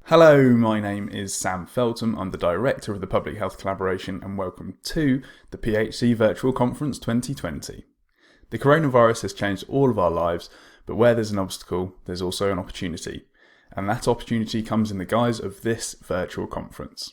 Hello, my name is Sam Feltham. I'm the Director of the Public Health Collaboration and welcome to the PHC Virtual Conference 2020. The coronavirus has changed all of our lives, but where there's an obstacle, there's also an opportunity. And that opportunity comes in the guise of this virtual conference.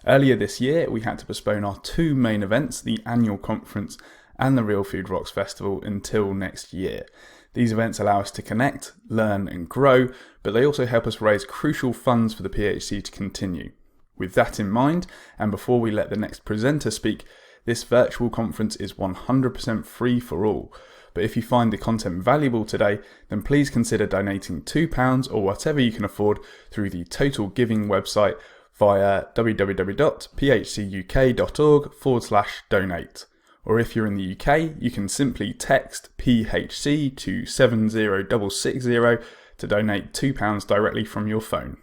Earlier this year, we had to postpone our two main events, the annual conference and the Real Food Rocks Festival, until next year. These events allow us to connect, learn and grow, but they also help us raise crucial funds for the PHC to continue. With that in mind, and before we let the next presenter speak, this virtual conference is 100% free for all. But if you find the content valuable today, then please consider donating £2 or whatever you can afford through the Total Giving website via www.phcuk.org/donate. Or if you're in the UK, you can simply text PHC to 70660 to donate £2 directly from your phone.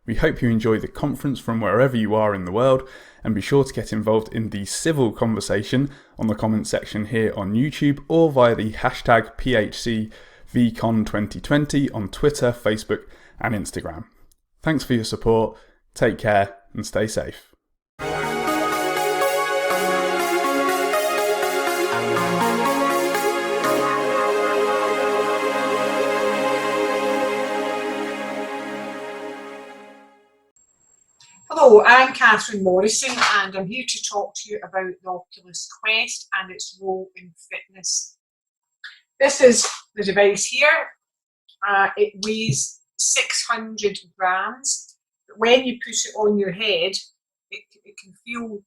We hope you enjoy the conference from wherever you are in the world, and be sure to get involved in the civil conversation on the comment section here on YouTube or via the hashtag PHCVCon2020 on Twitter, Facebook and Instagram. Thanks for your support, take care and stay safe. Hello, I'm Katharine Morrison and I'm here to talk to you about the Oculus Quest and its role in fitness. This is the device here. It weighs 600 grams. When you put it on your head, it can feel,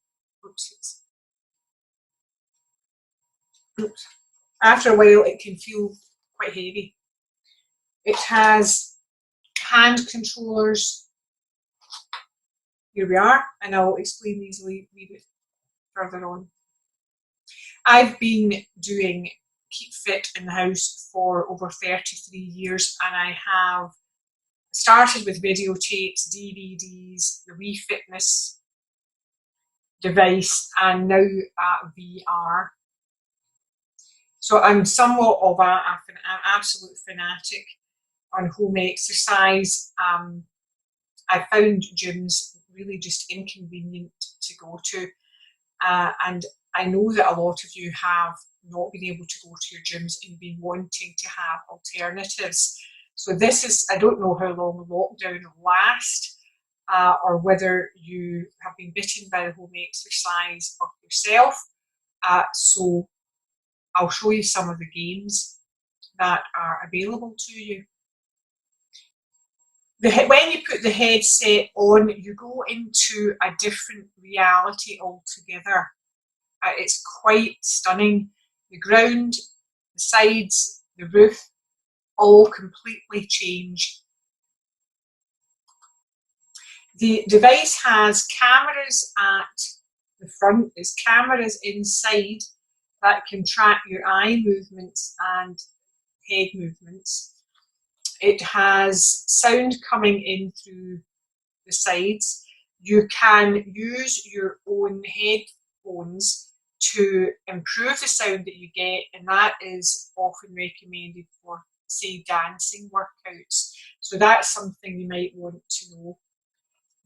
after a while it can feel quite heavy. It has hand controllers. Here we are, and I'll explain these a wee bit further on. I've been doing Keep Fit in the house for over 33 years, and I have started with videotapes, DVDs, the Wii Fitness device, and now VR. So I'm somewhat of an absolute fanatic on home exercise. I found gyms really just inconvenient to go to, and I know that a lot of you have not been able to go to your gyms and been wanting to have alternatives. So this is, I don't know how long lockdown will last, or whether you have been bitten by the home exercise of yourself. So I'll show you some of the games that are available to you. When you put the headset on, you go into a different reality altogether. It's quite stunning. The ground, the sides, the roof, all completely change. The device has cameras at the front, there's cameras inside that can track your eye movements and head movements. It has sound coming in through the sides. You can use your own headphones to improve the sound that you get, and that is often recommended for, say, dancing workouts. So that's something you might want to know.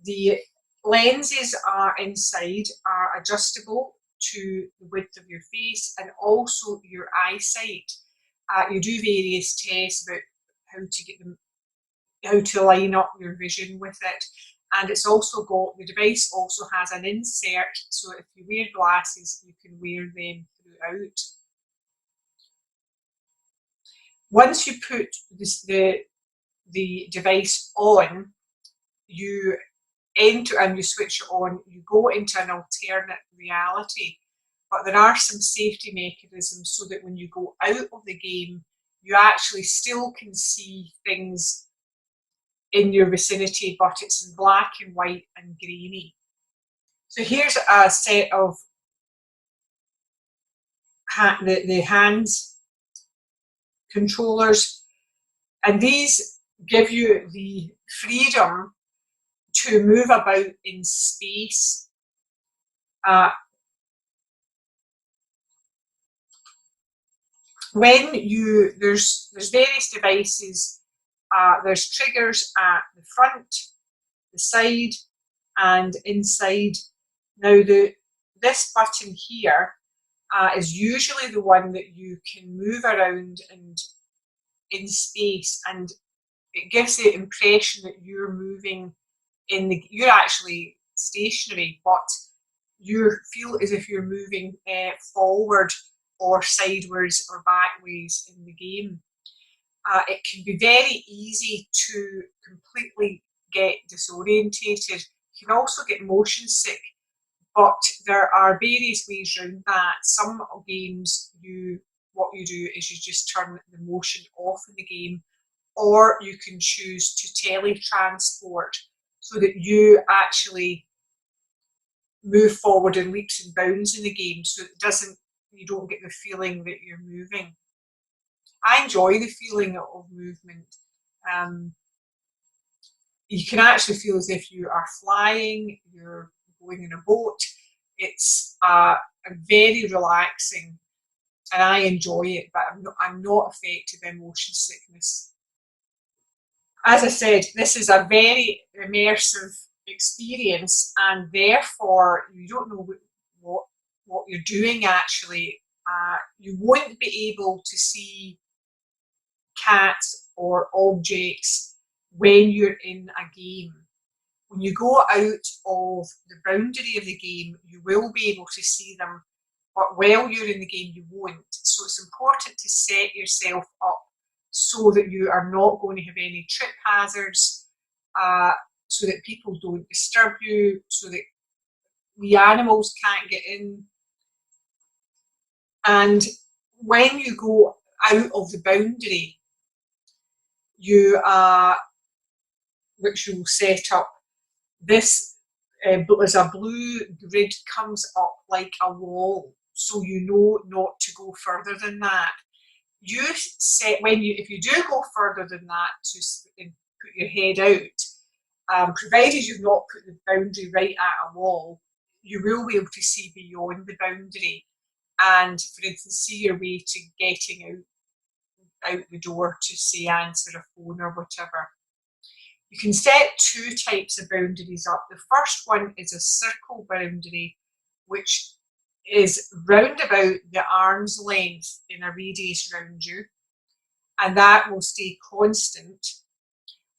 The lenses are inside are adjustable to the width of your face and also your eyesight. You do various tests about how to line up your vision with it, and it's also got, the device also has an insert, so if you wear glasses you can wear them throughout. Once you put the device on, you enter and you switch it on, you go into an alternate reality, but there are some safety mechanisms so that when you go out of the game you actually still can see things in your vicinity, but it's in black and white and grainy. So here's a set of the hands controllers, and these give you the freedom to move about in space. When you, there's various devices, there's triggers at the front, the side and inside. Now this button here is usually the one that you can move around and in space, and it gives the impression that you're moving you're actually stationary, but you feel as if you're moving forward or sideways or backways in the game. It can be very easy to completely get disorientated. You can also get motion sick, but there are various ways around that. Some games, what you do is you just turn the motion off in the game, or you can choose to teletransport so that you actually move forward in leaps and bounds in the game, so you don't get the feeling that you're moving. I enjoy the feeling of movement. You can actually feel as if you are flying, you're going in a boat. It's a very relaxing, and I enjoy it, but I'm not affected by motion sickness. As I said, this is a very immersive experience, and therefore you don't know what you're doing actually. You won't be able to see cats or objects when you're in a game. When you go out of the boundary of the game, you will be able to see them, but while you're in the game, you won't. So it's important to set yourself up so that you are not going to have any trip hazards, so that people don't disturb you, so that the animals can't get in. And when you go out of the boundary, which you'll set up, this as a blue grid comes up like a wall, so you know not to go further than that. If you do go further than that to put your head out, provided you've not put the boundary right at a wall, you will be able to see beyond the boundary, and for instance see your way to getting out the door to say answer a phone or whatever. You can set two types of boundaries up. The first one is a circle boundary, which is round about the arm's length in a radius around you, and that will stay constant.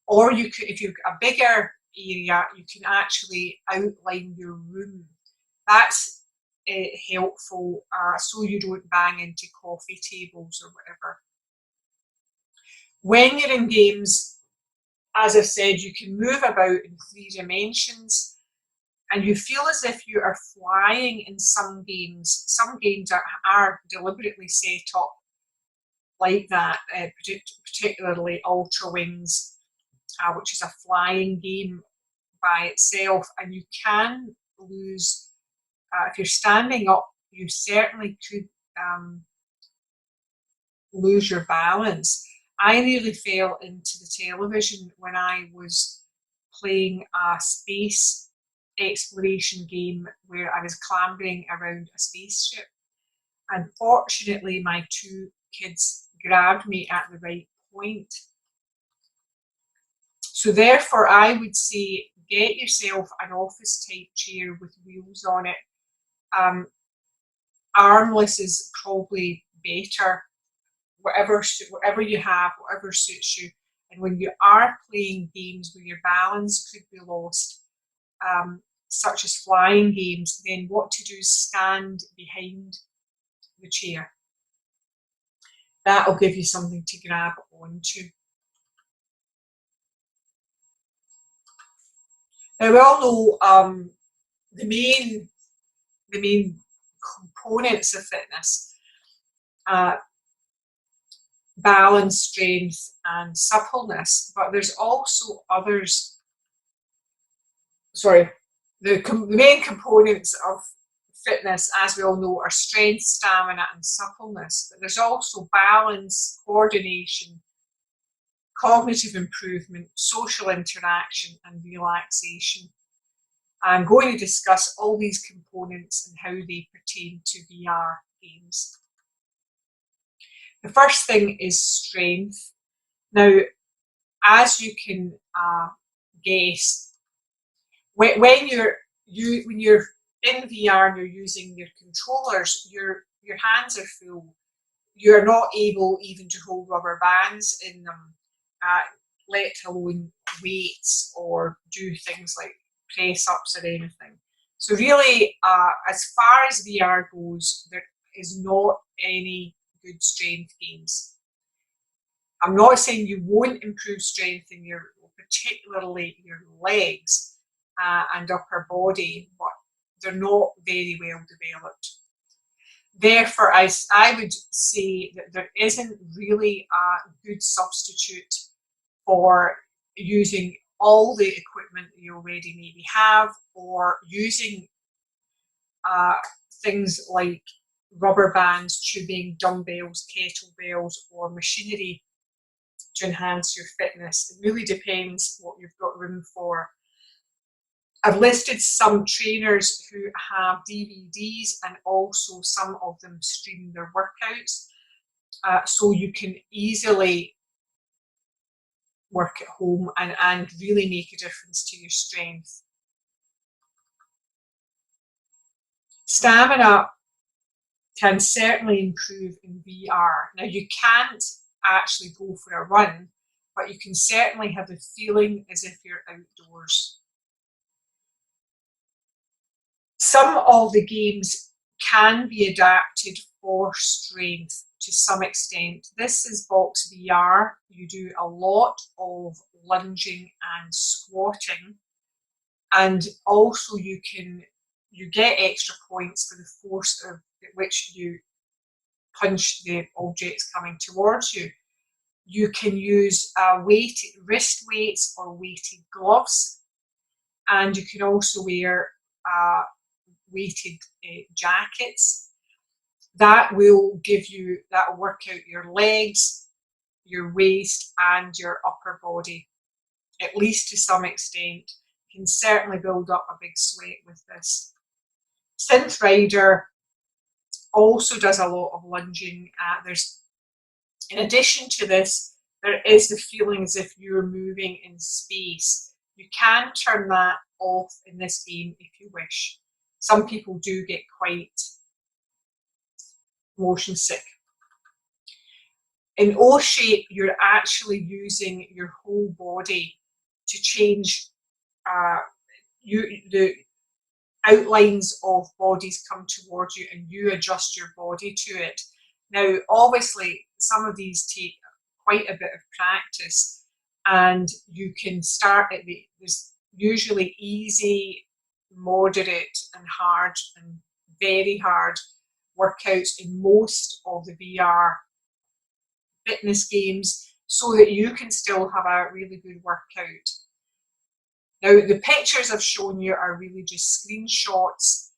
Or you could, if you've got a bigger area, you can actually outline your room. That's helpful, so you don't bang into coffee tables or whatever. When you're in games, as I said, you can move about in 3 dimensions, and you feel as if you are flying in some games. Some games are deliberately set up like that, particularly Ultra Wings, which is a flying game by itself, and you can lose, if you're standing up, you certainly could lose your balance. I nearly fell into the television when I was playing a space exploration game where I was clambering around a spaceship, and fortunately my 2 kids grabbed me at the right point. So therefore I would say get yourself an office type chair with wheels on it. Armless is probably better. Whatever you have, whatever suits you. And when you are playing games where your balance could be lost, such as flying games, then what to do is stand behind the chair. That'll give you something to grab onto. Now we all know the main components of fitness: balance, strength, and suppleness. But there's also others. Sorry, the main components of fitness, as we all know, are strength, stamina, and suppleness. But there's also balance, coordination, cognitive improvement, social interaction, and relaxation. I'm going to discuss all these components and how they pertain to VR games. The first thing is strength. Now, as you can guess, when you're in VR and you're using your controllers, your hands are full. You're not able even to hold rubber bands in them, let alone weights or do things like press ups or anything. So really, as far as VR goes, there is not any good strength games. I'm not saying you won't improve strength in particularly your legs and upper body, but they're not very well developed. Therefore, I would say that there isn't really a good substitute for using all the equipment that you already maybe have, or using things like rubber bands, tubing, dumbbells, kettlebells, or machinery to enhance your fitness. It really depends what you've got room for. I've listed some trainers who have DVDs, and also some of them stream their workouts, so you can easily work at home and really make a difference to your strength. Stamina can certainly improve in VR. Now, you can't actually go for a run, but you can certainly have the feeling as if you're outdoors. Some of the games can be adapted for strength to some extent. This is Box VR. You do a lot of lunging and squatting, and also you get extra points for the force at which you punch the objects coming towards you. You can use wrist weights or weighted gloves, and you can also wear weighted jackets. That will work out your legs, your waist, and your upper body, at least to some extent. You can certainly build up a big sweat with this. Synth Rider also does a lot of lunging. In addition to this, there is the feeling as if you're moving in space. You can turn that off in this game if you wish. Some people do get quite motion sick. In O-Shape, you're actually using your whole body to change the outlines of bodies come towards you, and you adjust your body to it. Now, obviously, some of these take quite a bit of practice, and you can start at there's usually easy, moderate, and hard, and very hard workouts in most of the VR fitness games, so that you can still have a really good workout. Now, the pictures I've shown you are really just screenshots.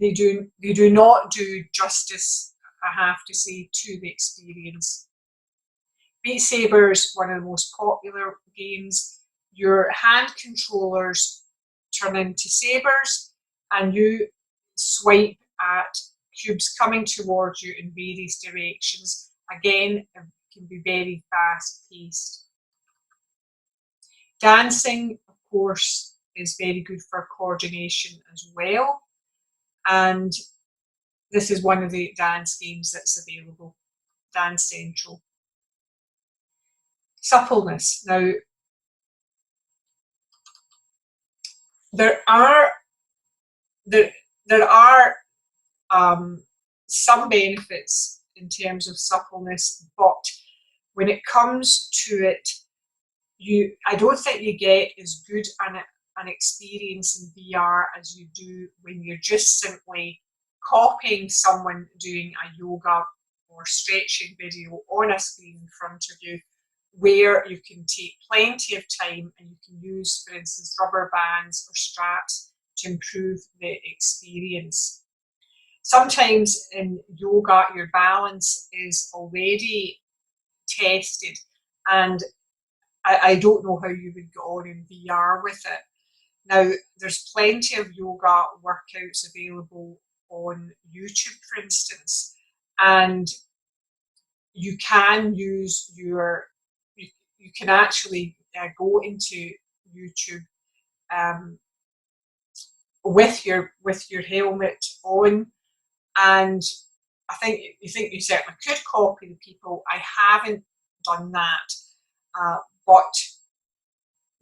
They do not do justice, I have to say, to the experience. Beat Saber is one of the most popular games. Your hand controllers turn into sabers, and you swipe at cubes coming towards you in various directions. Again, it can be very fast paced. Dancing, of course, is very good for coordination as well, and this is one of the dance games that's available, Dance Central. Suppleness. Now, there are some benefits in terms of suppleness, but when it comes to it, I don't think you get as good an experience in VR as you do when you're just simply copying someone doing a yoga or stretching video on a screen in front of you, where you can take plenty of time and you can use, for instance, rubber bands or straps to improve the experience. Sometimes in yoga, your balance is already tested, and I don't know how you would go on in VR with it. Now, there's plenty of yoga workouts available on YouTube, for instance, and you can use you can actually go into YouTube with your helmet on. And I think you certainly could copy the people. I haven't done that, but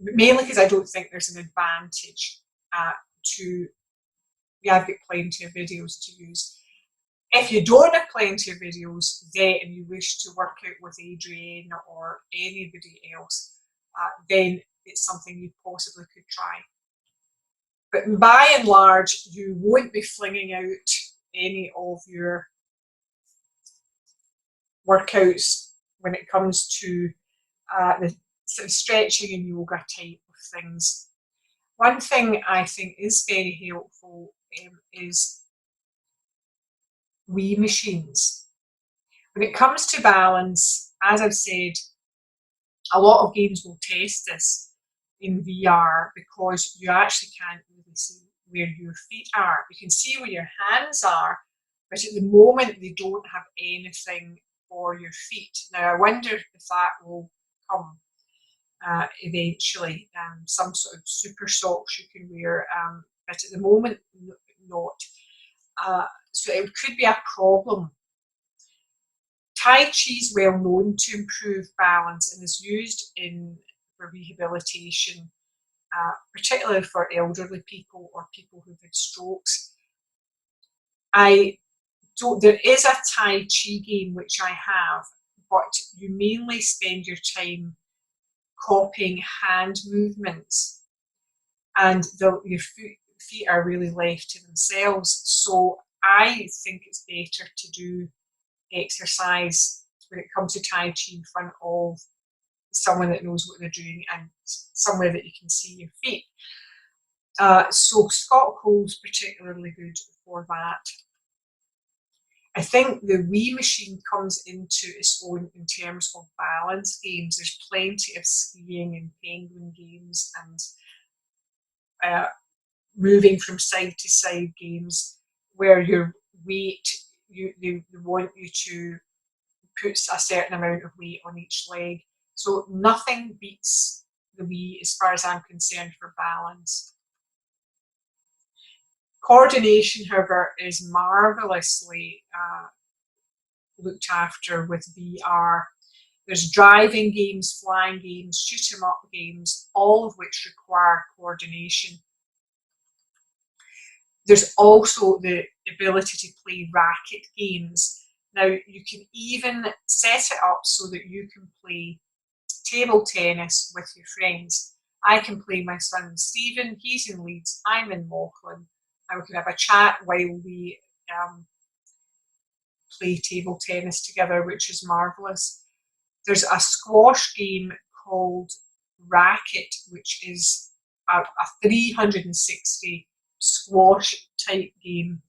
mainly because I don't think there's an advantage to. Yeah, I've got plenty of videos to use. If you don't have plenty of videos then and you wish to work out with Adrienne or anybody else, then it's something you possibly could try. But by and large, you won't be flinging out any of your workouts when it comes to the sort of stretching and yoga type of things. One thing I think is very helpful is Wii machines. When it comes to balance, as I've said, a lot of games will test this in VR because you actually can't really see where your feet are. You can see where your hands are, but at the moment they don't have anything for your feet. Now I wonder if that will come eventually, some sort of super socks you can wear, but at the moment not. So it could be a problem. Tai Chi is well known to improve balance and is used for rehabilitation, particularly for elderly people or people who've had strokes. There is a Tai Chi game which I have, but you mainly spend your time copying hand movements, and your feet are really left to themselves. So I think it's better to do exercise when it comes to Tai Chi in front of someone that knows what they're doing and somewhere that you can see your feet. So Scott Cole's particularly good for that. I think the Wii machine comes into its own in terms of balance games. There's plenty of skiing and penguin games and moving from side to side games where your weight, they want you to put a certain amount of weight on each leg. So nothing beats the Wii as far as I'm concerned for balance. Coordination, however, is marvellously looked after with VR. There's driving games, flying games, shoot 'em up games, all of which require coordination. There's also the ability to play racket games. Now, you can even set it up so that you can play table tennis with your friends. I can play my son Stephen, he's in Leeds, I'm in Mauchline, and we can have a chat while we play table tennis together, which is marvellous. There's a squash game called Racket, which is a 360 squash type game.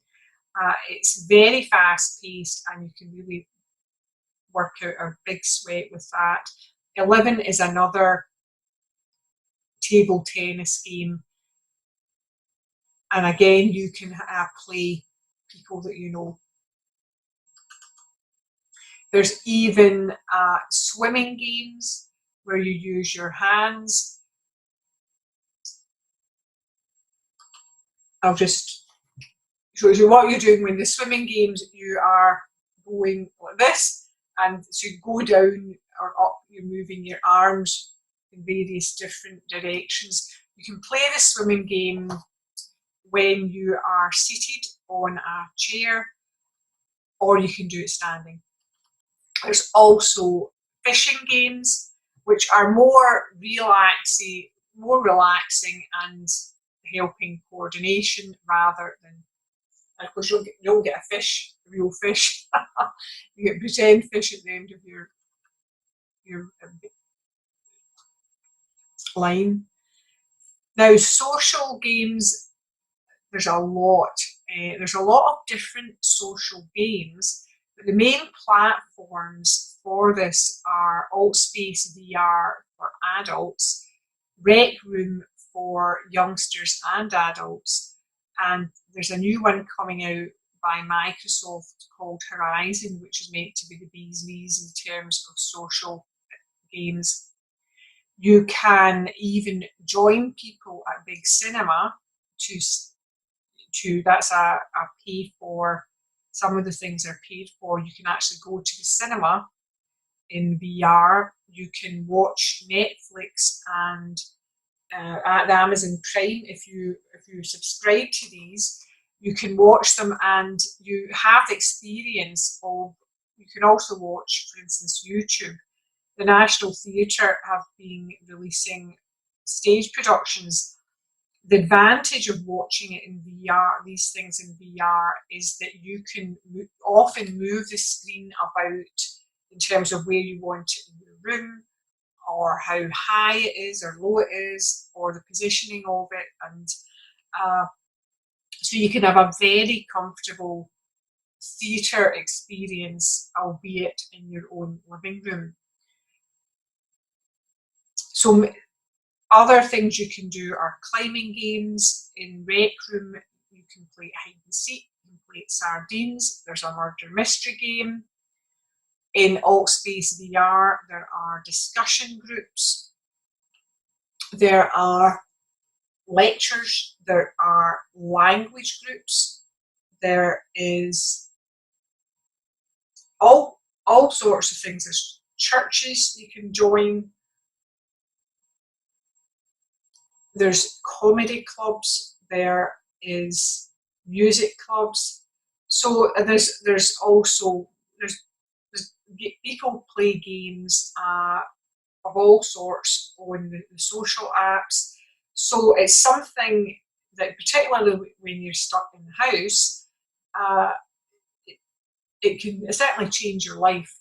It's very fast paced and you can really work out a big sweat with that. 11 is another table tennis game, and again you can play people that you know. There's even swimming games where you use your hands. I'll just show you what you're doing when the swimming games. You are going like this, and so you go down or up, you're moving your arms in various different directions. You can play the swimming game when you are seated on a chair, or you can do it standing. There's also fishing games, which are more relaxing and helping coordination rather than, of course, you don't get a fish, a real fish. You get pretend fish at the end of your line. Now, social games, there's a lot. There's a lot of different social games, but the main platforms for this are Altspace VR for adults, Rec Room for youngsters and adults, and there's a new one coming out by Microsoft called Horizon, which is meant to be the bee's knees in terms of social games. You can even join people at big cinema to that's a pay for. Some of the things are paid for. You can actually go to the cinema in VR. You can watch Netflix and at the Amazon Prime, if you subscribe to these, you can watch them and you have the experience of. You can also watch, for instance, YouTube. The National Theatre have been releasing stage productions. The advantage of watching it in VR, these things in VR, is that you can often move the screen about in terms of where you want it in your room, or how high it is or low it is, or the positioning of it. And so you can have a very comfortable theatre experience, albeit in your own living room. So other things you can do are climbing games. In Rec Room, you can play hide and seek, you can play sardines, there's a murder mystery game. In AltSpace VR, there are discussion groups, there are lectures, there are language groups, there is all sorts of things. There's churches you can join, there's comedy clubs, there is music clubs. So there's also people play games of all sorts on the social apps. So it's something that, particularly when you're stuck in the house, it can certainly change your life.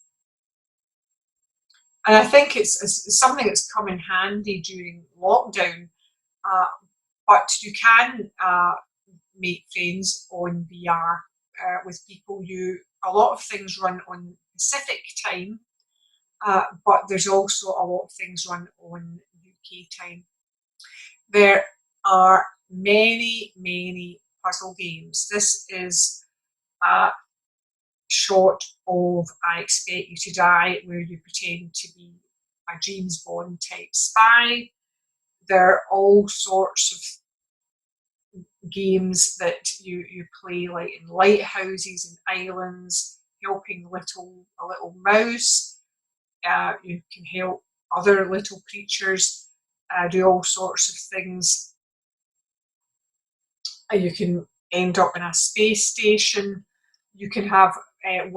And I think it's something that's come in handy during lockdown. But you can make friends on VR with people. A lot of things run on Pacific time, but there's also a lot of things run on UK time. There are many puzzle games. This is a shot of I Expect You to Die, where you pretend to be a James Bond type spy. There are all sorts of games that you play, like in lighthouses and islands, helping a little mouse. You can help other little creatures do all sorts of things. You can end up in a space station. You can have you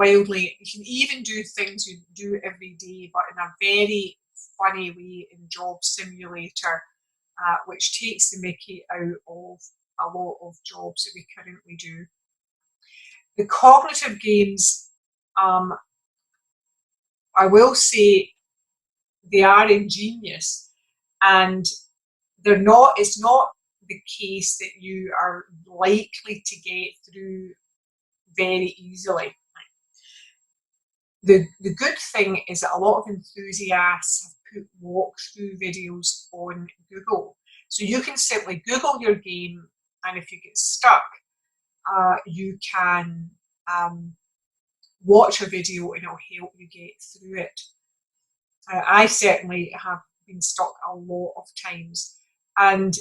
can even do things you do every day, but in a very funny way in Job Simulator, which takes the mickey out of a lot of jobs that we currently do. The cognitive games, I will say, they are ingenious, and it's not the case that you are likely to get through very easily. The good thing is that a lot of enthusiasts have put walkthrough videos on Google. So you can simply Google your game, and if you get stuck, you can watch a video and it'll help you get through it. I certainly have been stuck a lot of times, but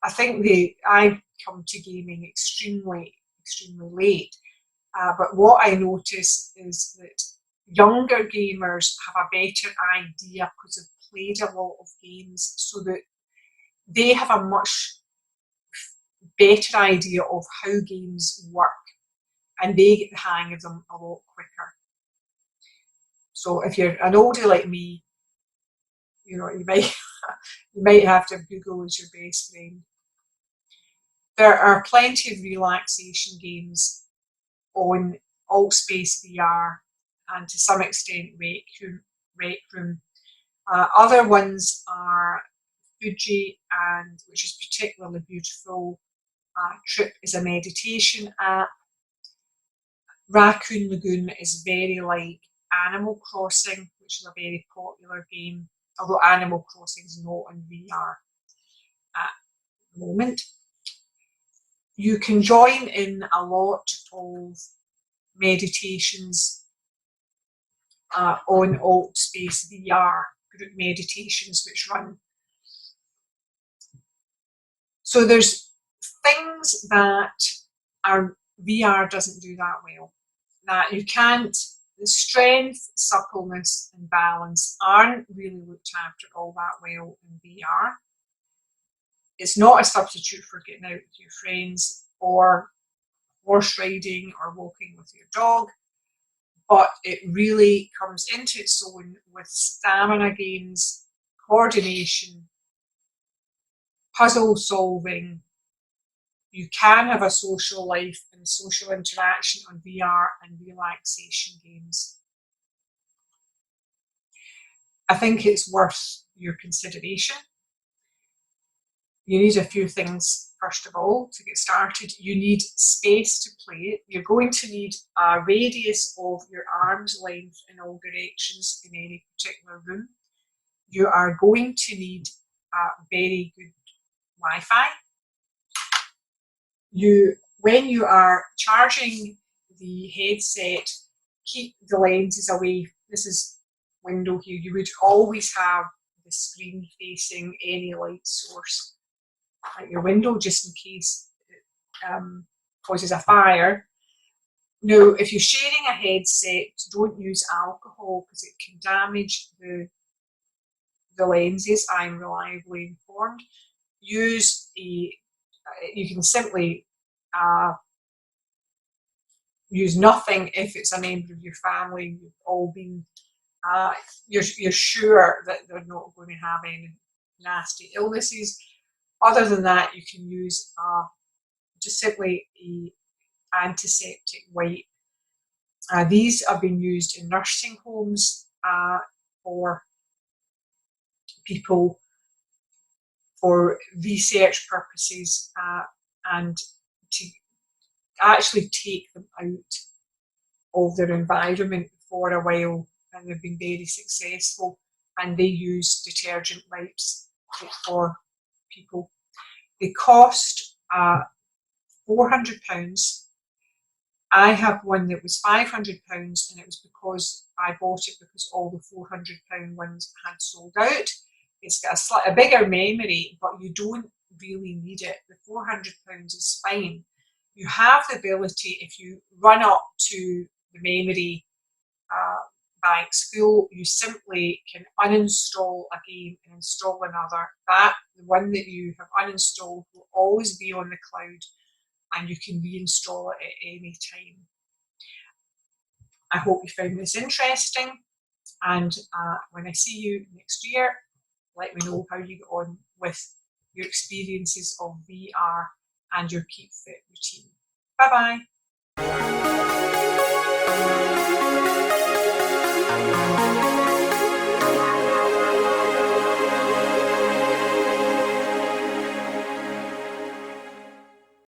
I think I come to gaming extremely late. But what I notice is that younger gamers have a better idea because they've played a lot of games, so that they have a much better idea of how games work, and they get the hang of them a lot quicker. So if you're an oldie like me, you might have to have Google as your best friend. There are plenty of relaxation games on AltSpace VR and to some extent Rec Room. Other ones are Fuji, which is particularly beautiful. Trip is a meditation app. Raccoon Lagoon is very like Animal Crossing, which is a very popular game, although Animal Crossing is not on VR at the moment. You can join in a lot of meditations on AltSpace VR, group meditations which run So there's things that our VR doesn't do that well. That you can't, the strength, suppleness and balance aren't really looked after all that well in VR. It's not a substitute for getting out with your friends or horse riding or walking with your dog, but it really comes into its own with stamina gains, coordination, puzzle solving. You can have a social life and social interaction on VR and relaxation games. I think it's worth your consideration. You need a few things, first of all, to get started. You need space to play it. You're going to need a radius of your arm's length in all directions in any particular room. You are going to need a very good Wi-Fi. When you are charging the headset, keep the lenses away. This is window here. You would always have the screen facing any light source at your window, just in case it causes a fire. Now, if you're sharing a headset, don't use alcohol because it can damage the lenses. I'm reliably informed. You can simply use nothing if it's a member of your family. You've all been, you're sure that they're not going to have any nasty illnesses. Other than that, you can use just simply a antiseptic wipe. These have been used in nursing homes for people for research purposes and to actually take them out of their environment for a while, and they've been very successful, and they use detergent wipes for people. They cost £400. I have one that was £500, and it was because I bought it because all the £400 ones had sold out. It's got a bigger memory, but you don't really need it. The £400 is fine. You have the ability, if you run up to the memory banks full, you simply can uninstall a game and install another. The one that you have uninstalled will always be on the cloud, and you can reinstall it at any time. I hope you found this interesting, and when I see you next year, let me know how you get on with your experiences of VR and your Keep Fit routine. Bye bye.